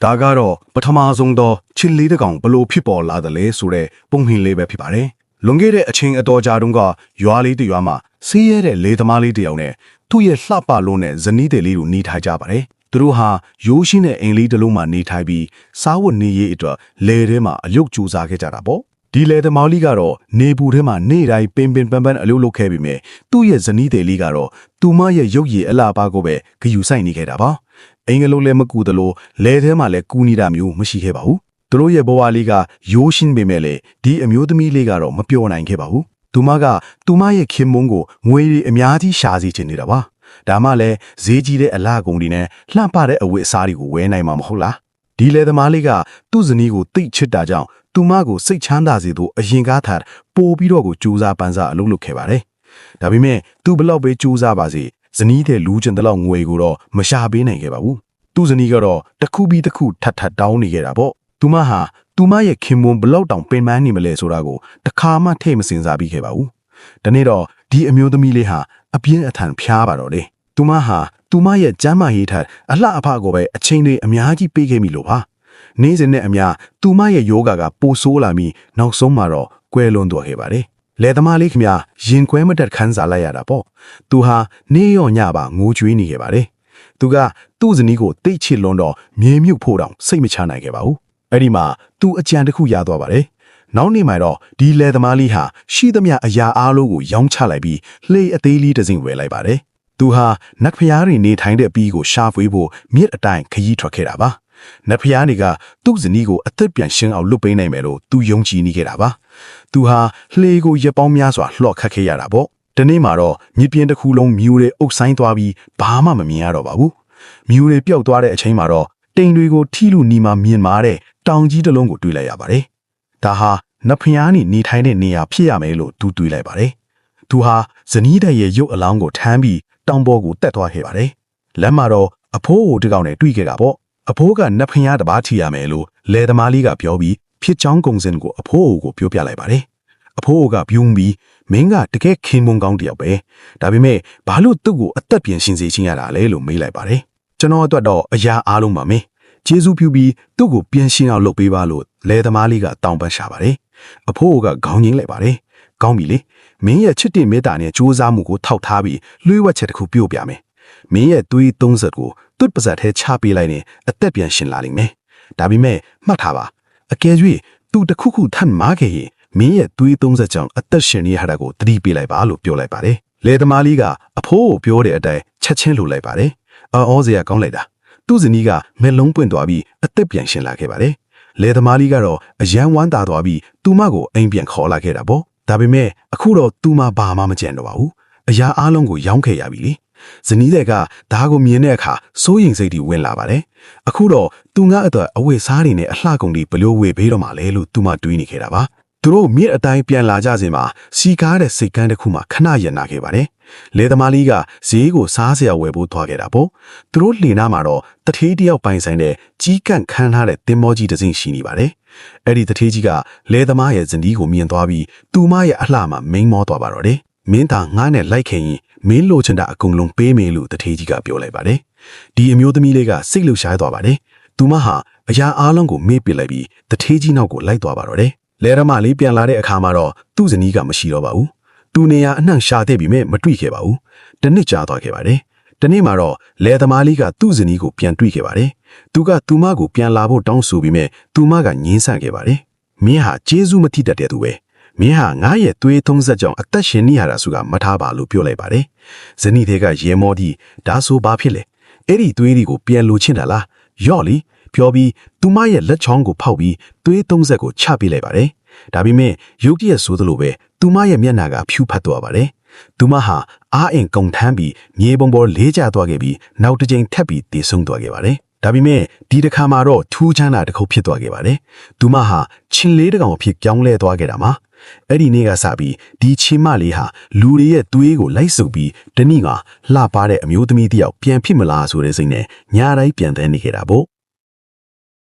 ဒါကတော့ပထမဆုံးသောချစ်လေးတစ်ကောင်ဘလို့ဖြစ်ပေါ်လာတယ်လဲဆိုတဲ့ပုံhìnhလေးပဲဖြစ်ပါတယ်။လွန်ခဲ့တဲ့အချိန်အတော်ကြာတုန်းကရွာလေးတစ်ရွာမှာဆေးရဲတဲ့လေသမားလေးတစ်ယောက်နဲ့သူ့ရဲ့လှပလုံးနဲ့ဇနီးတဲ့လေးတို့နေထိုင်ကြပါတယ်။သူတို့ဟာရိုးရှင်းတဲ့အိမ်လေးတစ်လုံးမှာနေထိုင်ပြီးစားဝတ်နေရေးအတွက်လယ်ထဲမှာအလုပ်ကြိုးစားခဲ့ကြတာပေါ့။ဒီလယ်သမားလေးကတော့နေပူထဲမှာနေ့တိုင်းပင်ပန်းအလုပ်လုပ်ခဲ့ပြီးမြဲသူ့ရဲ့ဇနီးတဲ့လေးကတော့သူမရဲ့ရုပ်ရည်အလားပါကိုပဲဂယူဆိုင်နေခဲ့တာပါ။အင်္ဂလိပ်လည်းမကူသလိုလဲထဲမှာလည်းကူနေတာမျိုးမရှိခဲ့ပါဘူး။သူတို့ရဲ့ဘဝလေးကရိုးရှင်းပေမဲ့လေဒီအမျိုးသမီးလေးကတော့မပြောနိုင်ခဲ့ပါဘူး။သူမကသူမရဲ့ခင်မုန်းကိုငွေတွေအများကြီးရှာစီချင်နေတာပါ။ဒါမှလည်းဈေးကြီးတဲ့အလားကုန်တွေနဲ့လှပတဲ့အဝတ်အစားတွေကိုဝယ်နိုင်မှာမဟုတ်လား။ဒီလေသမားလေးကသူ့ဇနီးကိုသိချစ်တာကြောင့်သူမကိုစိတ်ချမ်းသာစေဖို့အရင်ကားထားပို့ပြီးတော့ကိုကြိုးစားပန်းစားအလုပ်လုပ်ခဲ့ပါတယ်။ဒါပေမဲ့သူဘလောက်ပဲကြိုးစားပါစေဇနီးတဲ့လူကျင်တလောက်ငွေကိုတော့မရှာပေးနိုင်ခဲ့ပါဘူး။သူ့ဇနီးကတော့တစ်ခုပြီးတစ်ခုထပ်တောင်းနေခဲ့တာပေါ့။သူမဟာသူမရဲ့ခင်မွန်းဘလောက်တောင်ပင်ပန်းနေမလဲဆိုတာကိုတခါမှထိတ်မစင်စားပြီးခဲ့ပါဘူး။ဒီနေ့တော့ဒီအမျိုးသမီးလေးဟာအပြင်းအထန်ဖျားပါတော့တယ်။သူမဟာသူမရဲ့ကျမ်းမာရေးထက်အလှအဖကိုပဲအချိန်တွေအများကြီးပေးခဲ့မိလို့ပါ။နေ့စဉ်နဲ့အမျှသူမရဲ့ယောဂကပိုဆိုးလာပြီးနောက်ဆုံးမှာတော့ကွဲလွန်သွားခဲ့ပါတယ်။လေသမားလေးခင်ဗျာရင်ကွဲမတက်ခန်းစားလိုက်ရတာပေါ့။သူဟာနေရောညပါငိုကြွေးနေခဲ့ပါတယ်။သူကသူ့ဇနီးကိုတိတ်ချစ်လွန်းတော့မြေမြုပ်ဖို့တောင်စိတ်မချနိုင်ခဲ့ပါဘူး။အဲ့ဒီမှာသူအကြံတစ်ခုရသွားပါတယ်။နောက်နေ့မှတော့ဒီလေသမားလေးဟာရှိသမျှအရာအားလုံးကိုရောင်းချလိုက်ပြီးလှေအသေးလေးတစ်စင်းဝယ်လိုက်ပါတယ်။သူဟာနတ်ဖျားတွေနေထိုင်တဲ့ပြီးကိုရှာဖွေဖို့မြစ်အတိုင်းခရီးထွက်ခဲ့တာပါ။နတ်ဖျားတွေကသူ့ဇနီးကိုအသက်ပြန်ရှင်းအောင်လုပ်ပေးနိုင်မယ်လို့သူယုံကြည်နေခဲ့တာပါ။သူဟာလှေကိုရက်ပေါင်းများစွာလှော့ခတ်ခဲ့ရတာပေါ့။ဒီနေ့မှာတော့မြစ်ပြင်းတစ်ခုလုံးမြူတွေအုပ်ဆိုင်သွားပြီးဘာမှမမြင်ရတော့ပါဘူး။မြူတွေပျောက်သွားတဲ့အချိန်မှာတော့တိမ်တွေကိုထိလူနီမှာမြင်မာတဲ့တောင်ကြီးတစ်လုံးကိုတွေ့လိုက်ရပါတယ်။ဒါဟာနတ်ဖျားနေထိုင်တဲ့နေရာဖြစ်ရမယ်လို့သူတွေးလိုက်ပါတယ်။သူဟာဇနီးတဲ့ရဲ့ရုပ်အလောင်းကိုထမ်းပြီးတောင်ပေါ်ကိုတက်သွားခဲ့ပါတယ်။လက်မှာတော့အဖိုးကိုတကောင်နဲ့တွေ့ခဲ့တာပေါ့။အဖိုးကနတ်ဖျားတစ်ပါးထီရမယ်လို့လေသမားလေးကပြောပြီးဖြစ်ချောင်းကုံစင်ကိုအဖိုးကိုပြောပြလိုက်ပါတယ်။အဖိုးကပြုံးပြီးမင်းကတကယ်ခင်မုန်းကောင်းတယောက်ပဲ။ဒါပေမဲ့ဘာလို့သူ့ကိုအသက်ပြင်ရှင်စေချင်ရတာလဲလို့မေးလိုက်ပါတယ်။ကျွန်တော်အတွက်တော့အရာအားလုံးပါမင်း။ကျေးဇူးပြုပြီးသူ့ကိုပြန်ရှင်းအောင်လုပ်ပေးပါလို့လေသမားလေးကတောင်းပန်ရှာပါတယ်။အဖိုးကခေါင်းငိမ့်လိုက်ပါတယ်။ကောင်းပြီလေ။မင်းရဲ့ချစ်တင်မေတ္တာနဲ့ကြိုးစားမှုကိုထောက်ထားပြီးလွှဲဝက်ချက်တစ်ခုပြုတ်ပြမယ်။မင်းရဲ့သွေး30ကိုသူ့ပါဇက်ထဲချပေးလိုက်ရင်အသက်ပြန်ရှင်လာလိမ့်မယ်။ဒါပေမဲ့မှတ်ထားပါအကယ်၍သူတခုခုထပ်မားခဲ့ရင်မင်းရဲ့သွေး30ကြောင့်အသက်ရှင်နေရတာကိုသတိပေးလိုက်ပါလို့ပြောလိုက်ပါတယ်။လေသမားလေးကအဖိုးကိုပြောတဲ့အတိုင်းချက်ချင်းလှုပ်လိုက်ပါတယ်။အော်စရာကောင်းလိုက်တာ။သူ့ဇနီးကမျက်လုံးပွင့်သွားပြီးအသက်ပြန်ရှင်လာခဲ့ပါတယ်။လေသမားလေးကတော့အယံဝမ်းသာသွားပြီးသူမကိုအိမ်ပြန်ခေါ်လာခဲ့တာပေါ့။ဒါပေမဲ့အခုတော့သူမဘာမှမကြံတော့ပါဘူး။အရာအားလုံးကိုရောင်းခဲ့ရပြီလေ။ဇနီးတဲ့ကဒါကိုမြင်တဲ့အခါစိုးရိမ်စိတ်တွေဝင်လာပါတယ်။အခုတော့သူငါအတွက်အဝတ်စားတွေနဲ့အလှကုန်တွေဘလို့ဝေပေးတော့မှလဲလို့သူမတွေးနေခဲ့တာပါ။သူတို့မြစ်အတိုင်းပြန်လာကြစဉ်မှာစီကားတဲ့စိတ်ကန်းတစ်ခုမှခဏရနာခဲ့ပါတယ်။လေသမားလေးကဈေးကိုစားစရာဝယ်ဖို့သွားခဲ့တာပေါ့။သူတို့လှေနာမှာတော့တထေးတယောက်ပိုင်ဆိုင်တဲ့ကြီးကန့်ခန်းထားတဲ့တင်မောကြီးတစ်စင်းရှိနေပါတယ်။အဲ့ဒီတထေးကြီးကလေသမားရဲ့ဇနီးကိုမြင်သွားပြီးသူမရဲ့အလှမှာမိန်မောသွားပါတော့တယ်။မင်းသာငားနဲ့လိုက်ခင်ရင်မင်းလိုချင်တာအကုန်လုံးပေးမယ်လို့တထေးကြီးကပြောလိုက်ပါတယ်။ဒီအမျိုးသမီးလေးကစိတ်လှုပ်ရှားသွားပါတယ်။သူမဟာအရာအားလုံးကိုမေ့ပစ်လိုက်ပြီးတထေးကြီးနောက်ကိုလိုက်သွားပါတော့တယ်။လဲရမလေးပြန်လာတဲ့အခါမှာတော့သူ့ဇနီးကမရှိတော့ပါဘူး။သူနေရာအနှံ့ရှာတဲ့ပြီမဲ့မတွေ့ခဲ့ပါဘူး။တနစ်ကြာသွားခဲ့ပါတယ်။တနေ့မှာတော့လဲသမားလေးကသူ့ဇနီးကိုပြန်တွေ့ခဲ့ပါတယ်။သူကသူမကိုပြန်လာဖို့တောင်းဆိုပြီးမဲ့သူမကငင်းဆန့်ခဲ့ပါတယ်။မင်းဟာကျေးဇူးမထိတတ်တဲ့သူပဲ။မင်းဟာငါရဲ့သွေး30ကြောင့်အသက်ရှင်နေရတာဆိုတာမထားပါလို့ပြောလိုက်ပါတယ်။ဇနီးတွေကရေမောဒီဒါဆိုဘာဖြစ်လဲ။အဲ့ဒီသွေးတွေကိုပြန်လိုချင်တာလား။ရော့လီပြောပြီးသူမရဲ့လက်ချောင်းကိုဖောက်ပြီးသွေး30ကိုချပေးလိုက်ပါတယ်။ဒါပေမဲ့ရုတ်တရက်ဆိုသလိုပဲသူမရဲ့မျက်နှာကဖြူဖတ်သွားပါတယ်။သူမဟာအားအင်ကုန်ထမ်းပြီးမြေပုံပေါ်လေးကျသွားခဲ့ပြီးနောက်တစ်ကြိမ်ထပ်ပြီးတည်ဆုံသွားခဲ့ပါတယ်။ဒါပေမဲ့ဒီတစ်ခါမှာတော့ထူးခြားတာတစ်ခုဖြစ်သွားခဲ့ပါတယ်။သူမဟာချင်းလေးတစ်ကောင်အဖြစ်ပြောင်းလဲသွားခဲ့တာမှာအဲ့ဒီနေ့ကစပြီးဒီချင်းမလေးဟာလူတွေရဲ့သွေးကိုလိုက်စုပ်ပြီးတနည်းကလှပတဲ့အမျိုးသမီးတစ်ယောက်ပြန်ဖြစ်မလားဆိုတဲ့စိတ်နဲ့ညာတိုင်းပြန်တန်းနေခဲ့တာပေါ့။